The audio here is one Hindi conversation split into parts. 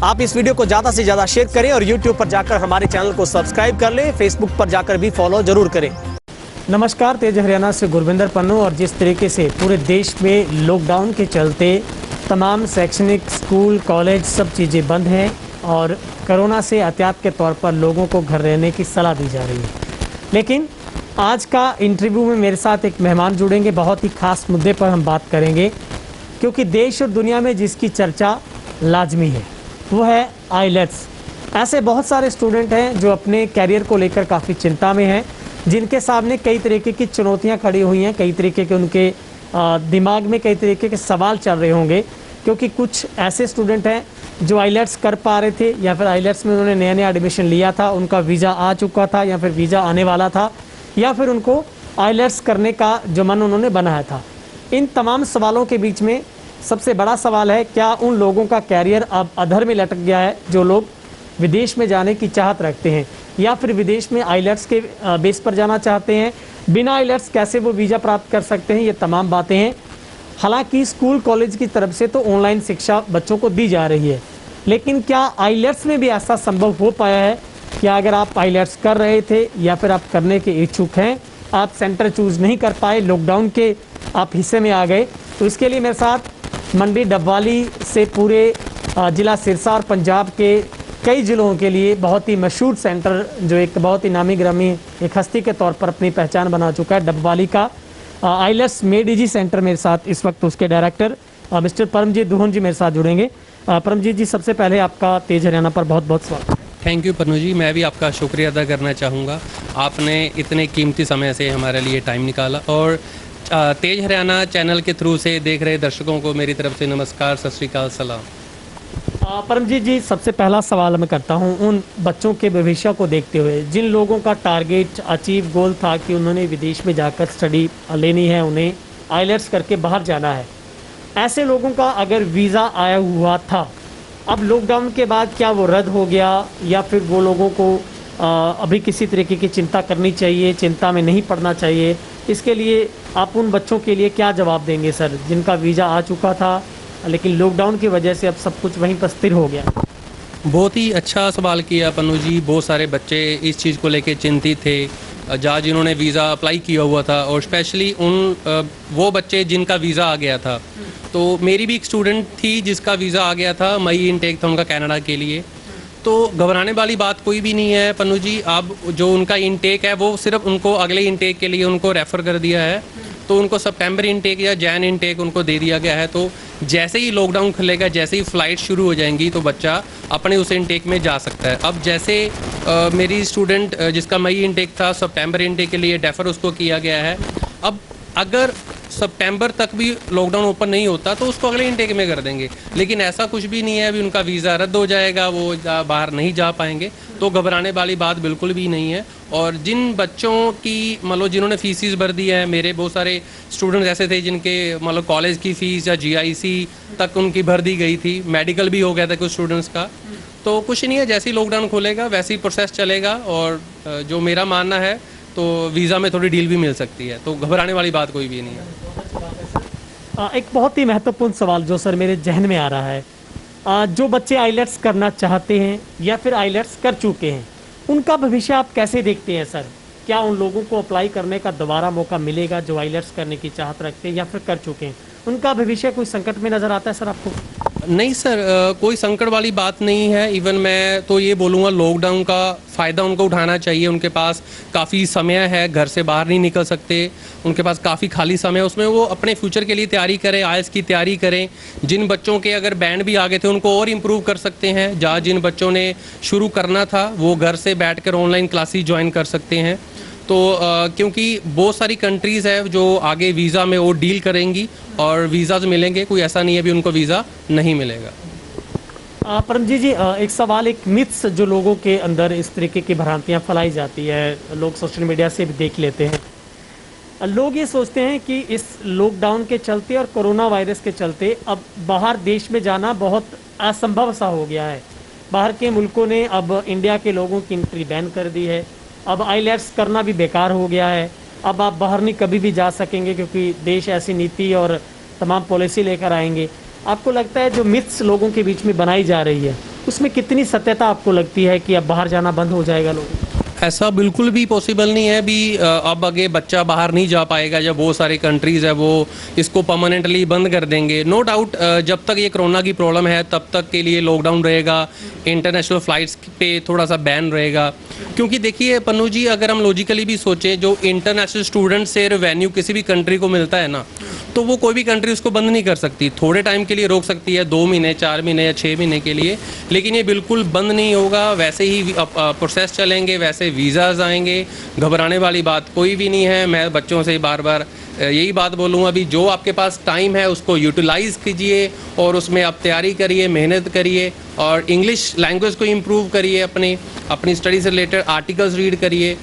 आप इस वीडियो को ज़्यादा से ज़्यादा शेयर करें और यूट्यूब पर जाकर हमारे चैनल को सब्सक्राइब कर लें, फेसबुक पर जाकर भी फॉलो जरूर करें। नमस्कार, तेज हरियाणा से गुरविंदर पन्नू। और जिस तरीके से पूरे देश में लॉकडाउन के चलते तमाम शैक्षणिक स्कूल कॉलेज सब चीज़ें बंद हैं और कोरोना से एहतियात के तौर पर लोगों को घर रहने की सलाह दी जा रही है, लेकिन आज का इंटरव्यू में मेरे साथ एक मेहमान जुड़ेंगे। बहुत ही खास मुद्दे पर हम बात करेंगे, क्योंकि देश और दुनिया में जिसकी चर्चा लाजमी है वो है आईलेट्स। ऐसे बहुत सारे स्टूडेंट हैं जो अपने कैरियर को लेकर काफ़ी चिंता में हैं, जिनके सामने कई तरीके की चुनौतियां खड़ी हुई हैं, कई तरीके के उनके दिमाग में कई तरीके के सवाल चल रहे होंगे। क्योंकि कुछ ऐसे स्टूडेंट हैं जो आईलेट्स कर पा रहे थे या फिर आईलेट्स में उन्होंने नया एडमिशन लिया था, उनका वीज़ा आ चुका था या फिर वीज़ा आने वाला था, या फिर उनको आईलेट्स करने का जो मन उन्होंने बनाया था। इन तमाम सवालों के बीच में सबसे बड़ा सवाल है, क्या उन लोगों का कैरियर अब अधर में लटक गया है जो लोग विदेश में जाने की चाहत रखते हैं, या फिर विदेश में आईलेट्स के बेस पर जाना चाहते हैं। बिना आईलेट्स कैसे वो वीज़ा प्राप्त कर सकते हैं, ये तमाम बातें हैं। हालांकि स्कूल कॉलेज की तरफ से तो ऑनलाइन शिक्षा बच्चों को दी जा रही है, लेकिन क्या आईलेट्स में भी ऐसा संभव हो पाया है? क्या अगर आप आईलेट्स कर रहे थे या फिर आप करने के इच्छुक हैं, आप सेंटर चूज़ नहीं कर पाए, लॉकडाउन के आप हिस्से में आ गए, तो इसके लिए मेरे साथ मंडी डबवाली से पूरे ज़िला सिरसा और पंजाब के कई ज़िलों के लिए बहुत ही मशहूर सेंटर, जो एक बहुत ही नामी ग्रामी एक हस्ती के तौर पर अपनी पहचान बना चुका है, डबवाली का आईलेट्स मेडिजी सेंटर, मेरे साथ इस वक्त उसके डायरेक्टर मिस्टर परमजीत दुहन जी मेरे साथ जुड़ेंगे। परमजीत जी, सबसे पहले आपका तेज हरियाणा पर बहुत बहुत स्वागत। थैंक यू पन्नू जी, मैं भी आपका शुक्रिया अदा करना चाहूँगा। आपने इतने कीमती समय से हमारे लिए टाइम निकाला, और तेज हरियाणा चैनल के थ्रू से देख रहे दर्शकों को मेरी तरफ से नमस्कार, सत श्री अकाल, सलाम। परमजीत जी, सबसे पहला सवाल मैं करता हूं उन बच्चों के भविष्य को देखते हुए जिन लोगों का टारगेट अचीव गोल था कि उन्होंने विदेश में जाकर स्टडी लेनी है, उन्हें आईलेट्स करके बाहर जाना है। ऐसे लोगों का अगर वीज़ा आया हुआ था, अब लॉकडाउन के बाद क्या वो रद्द हो गया, या फिर वो लोगों को अभी किसी तरीके की चिंता करनी चाहिए, चिंता में नहीं पड़ना चाहिए? इसके लिए आप उन बच्चों के लिए क्या जवाब देंगे सर, जिनका वीज़ा आ चुका था लेकिन लॉकडाउन की वजह से अब सब कुछ वहीं पर स्थिर हो गया? बहुत ही अच्छा सवाल किया पन्नू जी। बहुत सारे बच्चे इस चीज़ को लेके चिंतित थे, जहाँ जिन्होंने वीज़ा अप्लाई किया हुआ था, और स्पेशली उन वो बच्चे जिनका वीज़ा आ गया था। तो मेरी भी एक स्टूडेंट थी जिसका वीज़ा आ गया था, मई इनटेक था उनका कनाडा के लिए। तो घबराने वाली बात कोई भी नहीं है पन्नू जी। अब जो उनका इनटेक है वो सिर्फ उनको अगले इनटेक के लिए उनको रेफ़र कर दिया है, तो उनको सितंबर इनटेक या जैन इनटेक उनको दे दिया गया है। तो जैसे ही लॉकडाउन खुलेगा, जैसे ही फ़्लाइट शुरू हो जाएंगी, तो बच्चा अपने उस इनटेक में जा सकता है। अब जैसे मेरी स्टूडेंट जिसका मई इनटेक था, सितंबर इनटेक के लिए डेफर उसको किया गया है। अब अगर सितंबर तक भी लॉकडाउन ओपन नहीं होता तो उसको अगले इनटेक में कर देंगे, लेकिन ऐसा कुछ भी नहीं है अभी उनका वीज़ा रद्द हो जाएगा, वो बाहर नहीं जा पाएंगे। तो घबराने वाली बात बिल्कुल भी नहीं है। और जिन बच्चों की मतलब जिन्होंने फीसिस भर दी है, मेरे बहुत सारे स्टूडेंट्स ऐसे थे जिनके मतलब कॉलेज की फ़ीस या GIC तक उनकी भर दी गई थी, मेडिकल भी हो गया था कुछ स्टूडेंट्स का। तो कुछ नहीं है, जैसे ही लॉकडाउन खुलेगा वैसे ही प्रोसेस चलेगा, और जो मेरा मानना है तो वीज़ा में थोड़ी डील भी मिल सकती है, तो घबराने वाली बात कोई भी नहीं है। एक बहुत ही महत्वपूर्ण सवाल जो सर मेरे जहन में आ रहा है, जो बच्चे आईलेट्स करना चाहते हैं या फिर आईलेट्स कर चुके हैं, उनका भविष्य आप कैसे देखते हैं सर? क्या उन लोगों को अप्लाई करने का दोबारा मौका मिलेगा जो आईलेट्स करने की चाहत रखते हैं या फिर कर चुके हैं? उनका भविष्य कोई संकट में नज़र आता है सर आपको? नहीं सर, कोई संकट वाली बात नहीं है। इवन मैं तो ये बोलूँगा लॉकडाउन का फ़ायदा उनको उठाना चाहिए। उनके पास काफ़ी समय है, घर से बाहर नहीं निकल सकते, उनके पास काफ़ी खाली समय है, उसमें वो अपने फ्यूचर के लिए तैयारी करें, आईएलटीएस की तैयारी करें। जिन बच्चों के अगर बैंड भी आ गए थे उनको और इम्प्रूव कर सकते हैं। जहाँ जिन बच्चों ने शुरू करना था वो घर से बैठ कर ऑनलाइन क्लासेस ज्वाइन कर सकते हैं। तो क्योंकि बहुत सारी कंट्रीज़ है जो आगे वीज़ा में वो डील करेंगी और वीज़ाज मिलेंगे, कोई ऐसा नहीं है भी उनको वीज़ा नहीं मिलेगा। परमजीत जी, एक सवाल, एक मिथ्स जो लोगों के अंदर इस तरीके की भ्रांतियाँ फैलाई जाती है, लोग सोशल मीडिया से भी देख लेते हैं। लोग ये सोचते हैं कि इस लॉकडाउन के चलते और कोरोना वायरस के चलते अब बाहर देश में जाना बहुत असंभव सा हो गया है। बाहर के मुल्कों ने अब इंडिया के लोगों की एंट्री बैन कर दी है, अब आईलेट्स करना भी बेकार हो गया है, अब आप बाहर नहीं कभी भी जा सकेंगे क्योंकि देश ऐसी नीति और तमाम पॉलिसी लेकर आएंगे। आपको लगता है जो मिथ्स लोगों के बीच में बनाई जा रही है उसमें कितनी सत्यता आपको लगती है कि अब बाहर जाना बंद हो जाएगा लोग? ऐसा बिल्कुल भी पॉसिबल नहीं है भी अब आगे बच्चा बाहर नहीं जा पाएगा। जब बहुत सारी कंट्रीज़ है वो इसको परमानेंटली बंद कर देंगे। नो डाउट जब तक ये कोरोना की प्रॉब्लम है तब तक के लिए लॉकडाउन रहेगा, इंटरनेशनल फ़्लाइट्स पे थोड़ा सा बैन रहेगा। क्योंकि देखिए पन्नू जी, अगर हम लॉजिकली भी सोचें, जो इंटरनेशनल स्टूडेंट से रेवेन्यू किसी भी कंट्री को मिलता है ना, तो वो कोई भी कंट्री उसको बंद नहीं कर सकती। थोड़े टाइम के लिए रोक सकती है, 2 महीने, 4 महीने या 6 महीने के लिए, लेकिन ये बिल्कुल बंद नहीं होगा। वैसे ही प्रोसेस चलेंगे, वैसे वीज़ाज़ आएंगे। घबराने वाली बात कोई भी नहीं है। मैं बच्चों से बार बार यही बात बोलूँगा, अभी जो आपके पास टाइम है उसको यूटिलाइज़ कीजिए और उसमें आप तैयारी करिए, मेहनत करिए और इंग्लिश लैंग्वेज को इम्प्रूव करिए। अपनी स्टडी से रिलेटेड आर्टिकल्स रीड करिए।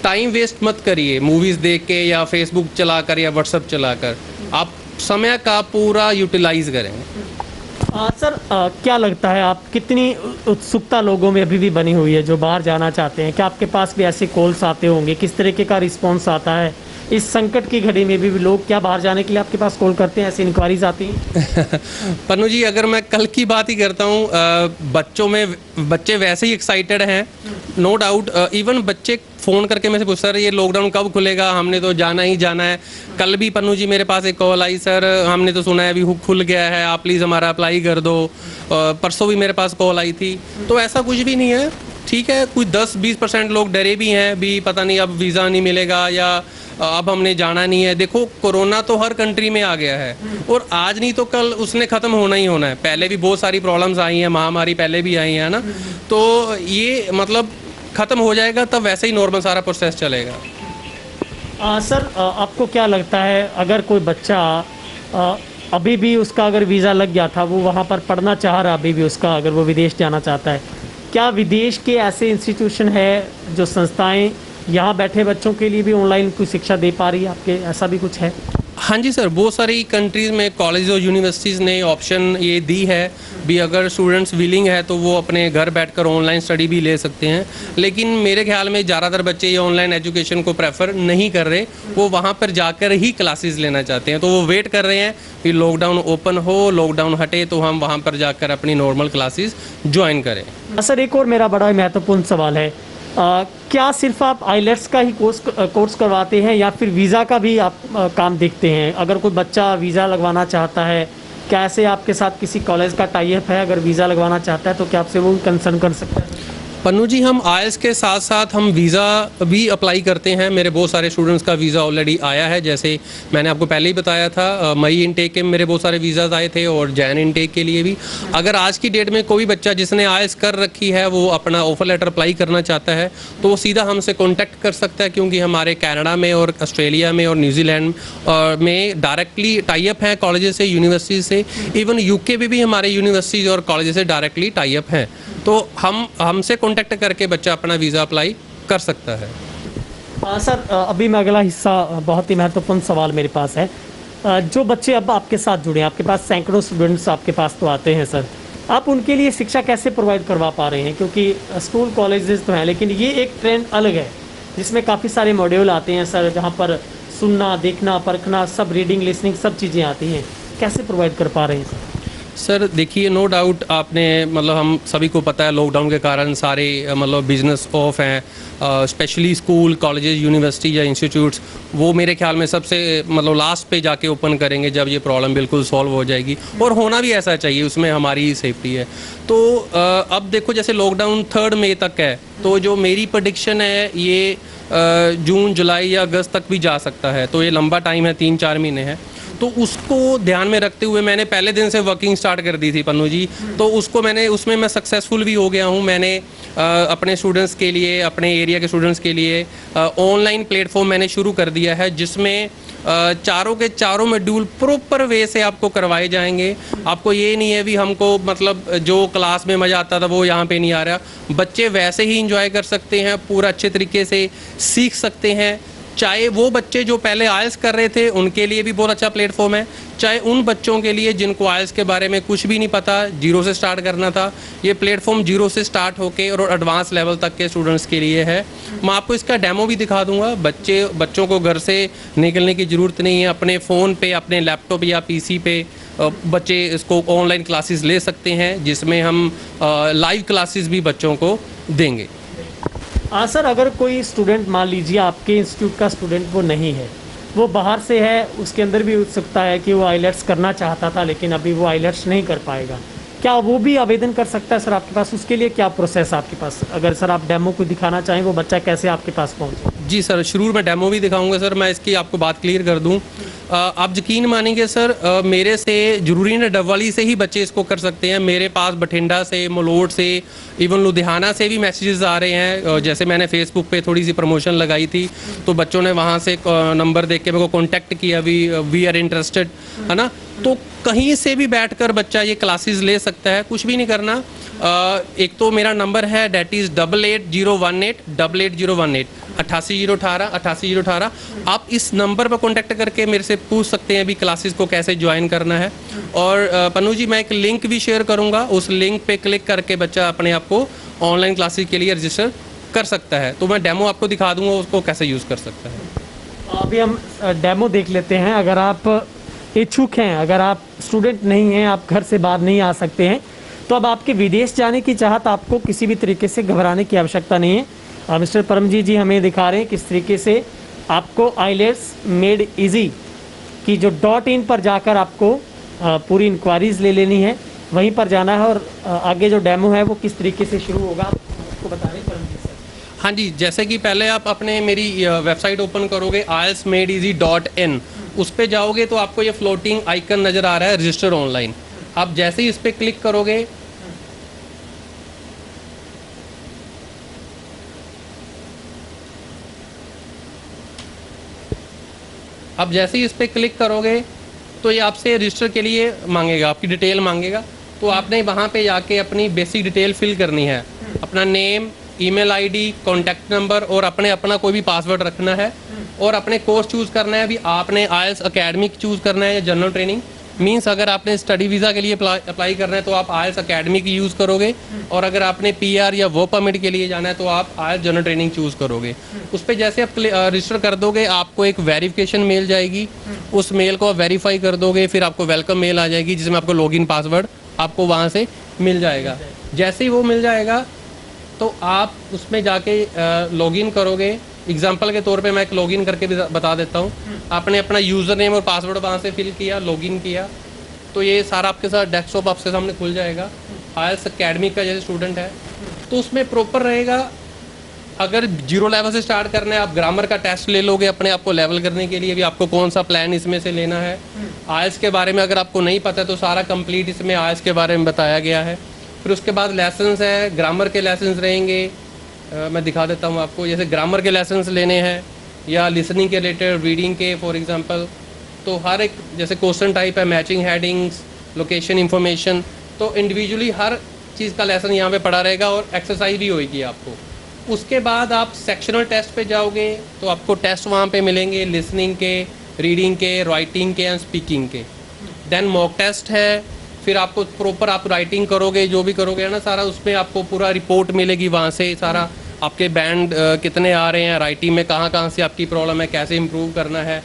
टाइम वेस्ट मत करिए मूवीज़ देख के या फेसबुक चलाकर या व्हाट्सअप चलाकर। आप समय का पूरा यूटिलाइज करें। सर क्या लगता है, आप कितनी उत्सुकता लोगों में अभी भी बनी हुई है जो बाहर जाना चाहते हैं? क्या आपके पास भी ऐसे कॉल्स आते होंगे? किस तरीके का रिस्पांस आता है? इस संकट की घड़ी में भी लोग क्या बाहर जाने के लिए आपके पास कॉल करते हैं, ऐसी इंक्वायरीज आती हैं? पन्नू जी, अगर मैं कल की बात ही करता हूँ, बच्चे वैसे ही एक्साइटेड हैं। नो डाउट इवन बच्चे फ़ोन करके मेरे से पूछ सर ये लॉकडाउन कब खुलेगा, हमने तो जाना ही जाना है। कल भी पन्नू जी मेरे पास एक कॉल आई, सर हमने तो सुना है अभी खुल गया है, आप प्लीज़ हमारा अप्लाई कर दो। परसों भी मेरे पास कॉल आई थी। तो ऐसा कुछ भी नहीं है, ठीक है। कुछ 10-20% लोग डरे भी हैं भी, पता नहीं अब वीज़ा नहीं मिलेगा या अब हमने जाना नहीं है। देखो कोरोना तो हर कंट्री में आ गया है और आज नहीं तो कल उसने ख़त्म होना ही होना है। पहले भी बहुत सारी प्रॉब्लम्स आई हैं, महामारी पहले भी आई है ना, तो ये मतलब ख़त्म हो जाएगा तब वैसे ही नॉर्मल सारा प्रोसेस चलेगा। सर आपको क्या लगता है, अगर कोई बच्चा अभी भी उसका अगर वीज़ा लग गया था, वो वहाँ पर पढ़ना चाह रहा, अभी भी उसका अगर वो विदेश जाना चाहता है, क्या विदेश के ऐसे इंस्टीट्यूशन है जो संस्थाएं यहाँ बैठे बच्चों के लिए भी ऑनलाइन कोई शिक्षा दे पा रही है आपके, ऐसा भी कुछ है? हाँ जी सर, बहुत सारी कंट्रीज़ में कॉलेज और यूनिवर्सिटीज़ ने ऑप्शन ये दी है भी, अगर स्टूडेंट्स विलिंग है तो वो अपने घर बैठकर ऑनलाइन स्टडी भी ले सकते हैं। लेकिन मेरे ख्याल में ज़्यादातर बच्चे ये ऑनलाइन एजुकेशन को प्रेफर नहीं कर रहे, वो वहाँ पर जाकर ही क्लासेस लेना चाहते हैं। तो वो वेट कर रहे हैं कि लॉकडाउन ओपन हो, लॉकडाउन हटे तो हम वहाँ पर जाकर अपनी नॉर्मल क्लासेस ज्वाइन करें। सर एक और मेरा बड़ा महत्वपूर्ण सवाल है, क्या सिर्फ आप आइलेट्स का ही कोर्स करवाते हैं या फिर वीज़ा का भी आप काम देखते हैं? अगर कोई बच्चा वीज़ा लगवाना चाहता है, क्या ऐसे आपके साथ किसी कॉलेज का टाई अप है? अगर वीज़ा लगवाना चाहता है तो क्या आपसे वो कंसर्न कर सकता है? पन्नू जी, हम आईएलटीएस के साथ साथ हम वीज़ा भी अप्लाई करते हैं। मेरे बहुत सारे स्टूडेंट्स का वीज़ा ऑलरेडी आया है। जैसे मैंने आपको पहले ही बताया था, मई इनटेक के मेरे बहुत सारे वीज़ाज़ आए थे और जैन इनटेक के लिए भी। अगर आज की डेट में कोई बच्चा जिसने आईएलटीएस कर रखी है वो अपना ऑफर लेटर अप्लाई करना चाहता है तो वो सीधा हमसे कॉन्टैक्ट कर सकता है, क्योंकि हमारे कनाडा में और ऑस्ट्रेलिया में और न्यूजीलैंड में डायरेक्टली टाई अप हैं कॉलेजेस से, यूनिवर्सिटी से। इवन यूके में भी हमारे यूनिवर्सिटीज़ और कॉलेजेस से डायरेक्टली टाई अप हैं। तो हमसे कांटेक्ट करके बच्चा अपना वीज़ा अप्लाई कर सकता है। सर अभी मैं अगला हिस्सा, बहुत ही महत्वपूर्ण सवाल मेरे पास है। जो बच्चे अब आपके साथ जुड़े हैं, आपके पास सैकड़ों स्टूडेंट्स आपके पास तो आते हैं सर, आप उनके लिए शिक्षा कैसे प्रोवाइड करवा पा रहे हैं? क्योंकि स्कूल कॉलेजेस तो हैं, लेकिन ये एक ट्रेंड अलग है जिसमें काफ़ी सारे मॉड्यूल आते हैं सर, जहाँ पर सुनना, देखना, परखना, सब रीडिंग, लिसनिंग सब चीज़ें आती हैं। कैसे प्रोवाइड कर पा रहे हैं सर? देखिए, नो डाउट आपने मतलब हम सभी को पता है लॉकडाउन के कारण सारे मतलब बिजनेस ऑफ हैं, स्पेशली स्कूल, कॉलेजेस, यूनिवर्सिटी या इंस्टीट्यूट्स। वो मेरे ख्याल में सबसे मतलब लास्ट पे जाके ओपन करेंगे जब ये प्रॉब्लम बिल्कुल सॉल्व हो जाएगी, और होना भी ऐसा चाहिए, उसमें हमारी ही सेफ्टी है। तो अब देखो, जैसे लॉकडाउन 3 मई तक है, तो जो मेरी प्रेडिक्शन है ये जून, जुलाई या अगस्त तक भी जा सकता है। तो ये लंबा टाइम है, 3-4 महीने है। तो उसको ध्यान में रखते हुए मैंने पहले दिन से वर्किंग स्टार्ट कर दी थी पन्नू जी। तो उसमें मैं सक्सेसफुल भी हो गया हूँ। मैंने अपने स्टूडेंट्स के लिए, अपने एरिया के स्टूडेंट्स के लिए ऑनलाइन प्लेटफॉर्म मैंने शुरू कर दिया है, जिसमें चारों के चारों मॉड्यूल प्रॉपर वे से आपको करवाए जाएंगे। आपको ये नहीं है भी हमको मतलब जो क्लास में मज़ा आता था वो यहाँ पे नहीं आ रहा। बच्चे वैसे ही इंजॉय कर सकते हैं, पूरा अच्छे तरीके से सीख सकते हैं। चाहे वो बच्चे जो पहले आयल्स कर रहे थे उनके लिए भी बहुत अच्छा प्लेटफॉर्म है, चाहे उन बच्चों के लिए जिनको आयल्स के बारे में कुछ भी नहीं पता, जीरो से स्टार्ट करना था, ये प्लेटफॉर्म जीरो से स्टार्ट होके और एडवांस लेवल तक के स्टूडेंट्स के लिए है। मैं आपको इसका डेमो भी दिखा दूंगा। बच्चों को घर से निकलने की ज़रूरत नहीं है, अपने फ़ोन पे, अपने लैपटॉप या पीसी पे बच्चे इसको ऑनलाइन क्लासेस ले सकते हैं, जिसमें हम लाइव क्लासेस भी बच्चों को देंगे। हाँ सर, अगर कोई स्टूडेंट मान लीजिए आपके इंस्टीट्यूट का स्टूडेंट वो नहीं है, वो बाहर से है, उसके अंदर भी उत्सुकता है कि वो आइलेट्स करना चाहता था लेकिन अभी वो आइलेट्स नहीं कर पाएगा, क्या वो भी आवेदन कर सकता है सर आपके पास? उसके लिए क्या प्रोसेस आपके पास? अगर सर आप डेमो को दिखाना चाहें, वो बच्चा कैसे आपके पास पहुँचे? जी सर, शुरू में डेमो भी दिखाऊंगा सर। मैं इसकी आपको बात क्लियर कर दूं। आप यकीन मानेंगे सर, मेरे से जरूरी ना डबवाली से ही बच्चे इसको कर सकते हैं। मेरे पास बठिंडा से, मलोट से, इवन लुधियाना से भी मैसेजेस आ रहे हैं। जैसे मैंने फेसबुक पे थोड़ी सी प्रमोशन लगाई थी तो बच्चों ने वहाँ से नंबर देख के मेरे को कॉन्टैक्ट किया, वी आर इंटरेस्टेड, है ना। तो कहीं से भी बैठकर बच्चा ये क्लासेस ले सकता है, कुछ भी नहीं करना। एक तो मेरा नंबर है, डेट इज़ 8801888018 8801888018। आप इस नंबर पर कांटेक्ट करके मेरे से पूछ सकते हैं अभी क्लासेस को कैसे ज्वाइन करना है। और पन्नू जी, मैं एक लिंक भी शेयर करूंगा, उस लिंक पे क्लिक करके बच्चा अपने आप को ऑनलाइन क्लासेस के लिए रजिस्टर कर सकता है। तो मैं डेमो आपको दिखा दूंगा उसको कैसे यूज़ कर सकता है। अभी हम डेमो देख लेते हैं। अगर आप इच्छुक हैं, अगर आप स्टूडेंट नहीं हैं, आप घर से बाहर नहीं आ सकते हैं, तो अब आपके विदेश जाने की चाहत आपको किसी भी तरीके से घबराने की आवश्यकता नहीं है। मिस्टर परमजीत जी हमें दिखा रहे हैं किस तरीके से आपको आइलेट्स मेड इजी की जो .in पर जाकर आपको पूरी इंक्वायरीज ले लेनी है, वहीं पर जाना है और आगे जो डेमो है वो किस तरीके से शुरू होगा आपको बता रहे हैं परमजीत सर। हाँ जी, जैसे कि पहले आप अपने मेरी वेबसाइट ओपन करोगे ieltsmadeeasy.in, उस पे जाओगे तो आपको ये फ्लोटिंग आइकन नज़र आ रहा है, रजिस्टर ऑनलाइन। आप जैसे ही इस पर क्लिक करोगे तो ये आपसे रजिस्टर के लिए मांगेगा, आपकी डिटेल मांगेगा। तो आपने वहाँ पे जाके अपनी बेसिक डिटेल फिल करनी है, अपना name, email ID, contact number और अपना कोई भी पासवर्ड रखना है। और अपने कोर्स चूज़ करना है। अभी आपने आइल्स अकेडमिक चूज़ करना है या जनरल ट्रेनिंग। मींस अगर आपने स्टडी वीज़ा के लिए अप्लाई करना है तो आप आइल्स अकेडमिक यूज़ करोगे, और अगर आपने PR या वर्क परमिट के लिए जाना है तो आप आइल्स जनरल ट्रेनिंग चूज़ करोगे। उस पर जैसे आप रजिस्टर कर दोगे, आपको एक वेरिफिकेशन मेल जाएगी, उस मेल को आप वेरीफाई कर दोगे, फिर आपको वेलकम मेल आ जाएगी जिसमें आपको लॉगिन पासवर्ड आपको वहाँ से मिल जाएगा। जैसे ही वो मिल जाएगा तो आप उसमें जाके लॉगिन करोगे। एग्जाम्पल के तौर पे मैं एक लॉगिन करके भी बता देता हूँ। आपने अपना यूज़र नेम और पासवर्ड वहाँ से फिल किया, लॉगिन किया, तो ये सारा आपके साथ डेस्कटॉप आपके सामने खुल जाएगा। आइल्स अकेडमिक का जैसे स्टूडेंट है तो उसमें प्रॉपर रहेगा। अगर 0 लेवल से स्टार्ट करना है, आप ग्रामर का टेस्ट ले लोगे अपने आप को लेवल करने के लिए भी आपको कौन सा प्लान इसमें से लेना है। आइल्स के बारे में अगर आपको नहीं पता है तो सारा कंप्लीट इसमें आइल्स के बारे में बताया गया है। फिर उसके बाद लेसन्स है, ग्रामर के लेसन्स रहेंगे। मैं दिखा देता हूँ आपको, जैसे ग्रामर के लेसन्स लेने हैं या लिसनिंग के रिलेटेड, रीडिंग के फॉर एग्जांपल, तो हर एक जैसे क्वेश्चन टाइप है, मैचिंग हेडिंग्स, लोकेशन इंफॉर्मेशन, तो इंडिविजुअली हर चीज़ का लेसन यहाँ पे पड़ा रहेगा और एक्सरसाइज भी होगी आपको। उसके बाद आप सेक्शनल टेस्ट पे जाओगे तो आपको टेस्ट वहाँ पे मिलेंगे, लिसनिंग के, रीडिंग के, राइटिंग के एंड स्पीकिंग के। देन मॉक टेस्ट है, फिर आपको प्रॉपर आप राइटिंग करोगे, जो भी करोगे ना सारा, उसमें आपको पूरा रिपोर्ट मिलेगी वहाँ से, सारा आपके बैंड कितने आ रहे हैं, राइटिंग में कहाँ से आपकी प्रॉब्लम है, कैसे इम्प्रूव करना है।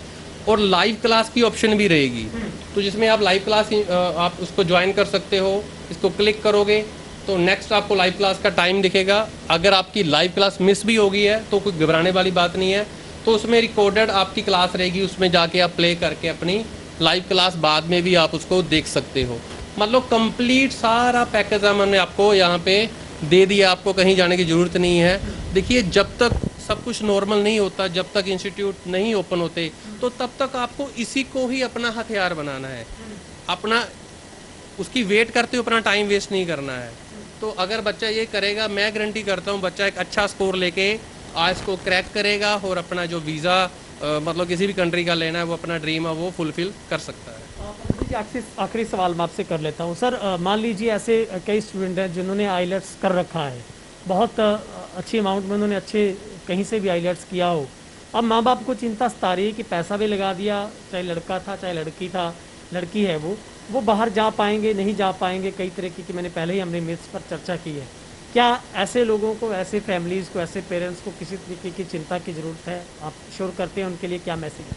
और लाइव क्लास की ऑप्शन भी रहेगी, तो जिसमें आप लाइव क्लास आप उसको ज्वाइन कर सकते हो। इसको क्लिक करोगे तो नेक्स्ट आपको लाइव क्लास का टाइम दिखेगा। अगर आपकी लाइव क्लास मिस भी हो गई है तो कोई घबराने वाली बात नहीं है, तो उसमें रिकॉर्डेड आपकी क्लास रहेगी, उसमें जाके आप प्ले करके अपनी लाइव क्लास बाद में भी आप उसको देख सकते हो। मतलब कंप्लीट सारा पैकेज हमने आपको यहाँ पे दे दिया, आपको कहीं जाने की ज़रूरत नहीं है। देखिए, जब तक सब कुछ नॉर्मल नहीं होता, जब तक इंस्टीट्यूट नहीं ओपन होते, तो तब तक आपको इसी को ही अपना हथियार बनाना है, अपना उसकी वेट करते हुए अपना टाइम वेस्ट नहीं करना है। तो अगर बच्चा ये करेगा, मैं गारंटी करता हूँ बच्चा एक अच्छा स्कोर लेके आज को क्रैक करेगा और अपना जो वीज़ा मतलब किसी भी कंट्री का लेना है, वो अपना ड्रीम है वो फुलफिल कर सकता है। आखिरी सवाल मैं आपसे कर लेता हूँ सर। मान लीजिए ऐसे कई स्टूडेंट हैं जिन्होंने आइलेट्स कर रखा है, बहुत अच्छी अमाउंट में उन्होंने अच्छे कहीं से भी आइलेट्स किया हो, अब माँ बाप को चिंता सता रही है कि पैसा भी लगा दिया, चाहे लड़का था चाहे लड़की था, लड़की है वो बाहर जा पाएंगे नहीं जा पाएंगे, कई तरह की मैंने पहले ही हमने मिथ्स पर चर्चा की है। क्या ऐसे लोगों को, ऐसे फैमिलीज़ को, ऐसे पेरेंट्स को किसी तरीके की चिंता की ज़रूरत है? आप श्योर करते हैं उनके लिए क्या मैसेज है?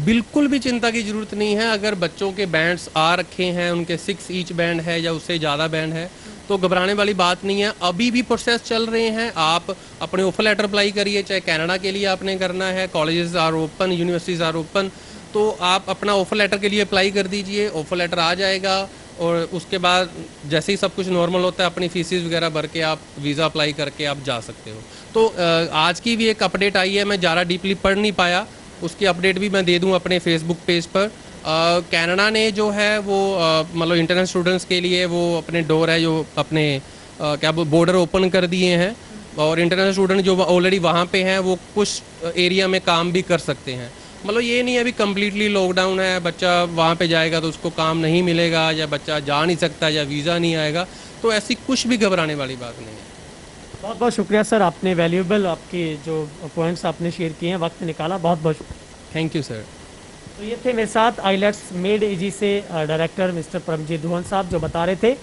बिल्कुल भी चिंता की ज़रूरत नहीं है। अगर बच्चों के बैंड्स आ रखे हैं, उनके 6 ईच बैंड है या उससे ज़्यादा बैंड है, तो घबराने वाली बात नहीं है। अभी भी प्रोसेस चल रहे हैं। आप अपने ऑफर लेटर अप्लाई करिए, चाहे कनाडा के लिए आपने करना है, colleges are open, universities are open, तो आप अपना ऑफर लेटर के लिए अप्लाई कर दीजिए। ऑफर लेटर आ जाएगा और उसके बाद जैसे ही सब कुछ नॉर्मल होता है, अपनी फीसिस वगैरह भर के आप वीज़ा अप्लाई करके आप जा सकते हो। तो आज की भी एक अपडेट आई है, मैं ज़्यादा डीपली पढ़ नहीं पाया, उसकी अपडेट भी मैं दे दूं अपने फेसबुक पेज पर। कनाडा ने जो है वो मतलब इंटरनेशनल स्टूडेंट्स के लिए वो अपने डोर है जो अपने क्या बॉर्डर ओपन कर दिए हैं, और इंटरनेशनल स्टूडेंट जो ऑलरेडी वहाँ पे हैं वो कुछ एरिया में काम भी कर सकते हैं। मतलब ये नहीं है अभी कम्प्लीटली लॉकडाउन है, बच्चा वहाँ पे जाएगा तो उसको काम नहीं मिलेगा, या बच्चा जा नहीं सकता, या वीज़ा नहीं आएगा, तो ऐसी कुछ भी घबराने वाली बात नहीं है। बहुत बहुत शुक्रिया सर, आपने वैल्यूएबल आपके जो पॉइंट्स आपने शेयर किए हैं, वक्त निकाला, बहुत बहुत शुक्रिया। Thank you sir. तो ये थे मेरे साथ आइलेट्स मेड इजी से डायरेक्टर मिस्टर परमजीत दुहन साहब, जो बता रहे थे,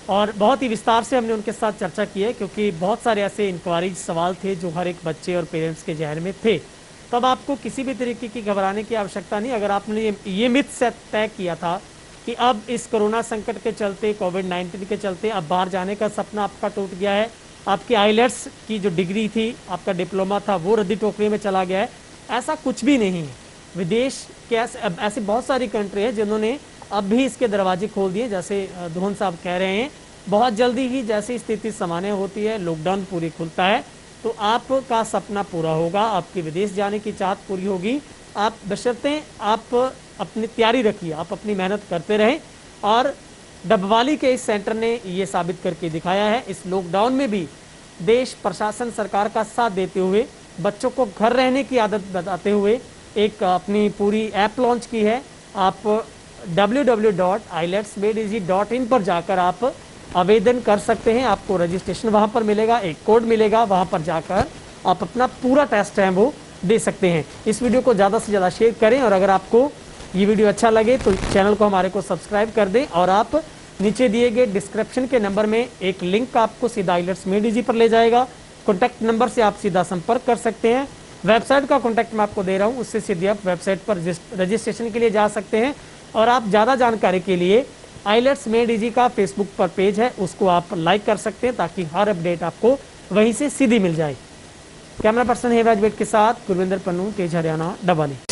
और बहुत ही विस्तार से हमने उनके साथ चर्चा की है, क्योंकि बहुत सारे ऐसे इंक्वायरीज सवाल थे जो हर एक बच्चे और पेरेंट्स के जहन में थे। तब आपको किसी भी तरीके की घबराने की आवश्यकता नहीं। अगर आपने ये मिथ से तय किया था कि अब इस कोरोना संकट के चलते, कोविड-19 के चलते अब बाहर जाने का सपना आपका टूट गया है, आपकी आइलेट्स की जो डिग्री थी, आपका डिप्लोमा था, वो रद्दी टोकरी में चला गया है, ऐसा कुछ भी नहीं है। विदेश के ऐसी बहुत सारी कंट्री है जिन्होंने अब भी इसके दरवाजे खोल दिए। जैसे दुहन साहब कह रहे हैं, बहुत जल्दी ही जैसी स्थिति सामान्य होती है, लॉकडाउन पूरी खुलता है, तो आपका सपना पूरा होगा, आपकी विदेश जाने की चाहत पूरी होगी। आप बशर्ते आप अपनी तैयारी रखिए, आप अपनी मेहनत करते रहें, और डबवाली के इस सेंटर ने ये साबित करके दिखाया है। इस लॉकडाउन में भी देश प्रशासन सरकार का साथ देते हुए, बच्चों को घर रहने की आदत बताते हुए एक अपनी पूरी ऐप लॉन्च की है। आप www.iletsmadeeasy.in पर जाकर आप आवेदन कर सकते हैं। आपको रजिस्ट्रेशन वहाँ पर मिलेगा, एक कोड मिलेगा, वहाँ पर जाकर आप अपना पूरा टेस्ट है वो दे सकते हैं। इस वीडियो को ज़्यादा से ज़्यादा शेयर करें, और अगर आपको ये वीडियो अच्छा लगे तो चैनल को हमारे को सब्सक्राइब कर दें, और आप नीचे दिए गए डिस्क्रिप्शन के नंबर में एक लिंक आपको सीधा आइलेट्स मेड इजी पर ले जाएगा। कॉन्टैक्ट नंबर से आप सीधा संपर्क कर सकते हैं। वेबसाइट का कॉन्टैक्ट मैं आपको दे रहा हूँ, उससे सीधे आप वेबसाइट पर रजिस्ट्रेशन के लिए जा सकते हैं। और आप ज़्यादा जानकारी के लिए आइलेट्स मेड इजी का फेसबुक पर पेज है, उसको आप लाइक कर सकते हैं, ताकि हर अपडेट आपको वहीं से सीधी मिल जाए। कैमरा पर्सन हेमराज बेट के साथ गुरविंदर पन्नू, तेज हरियाणा, डबवाली।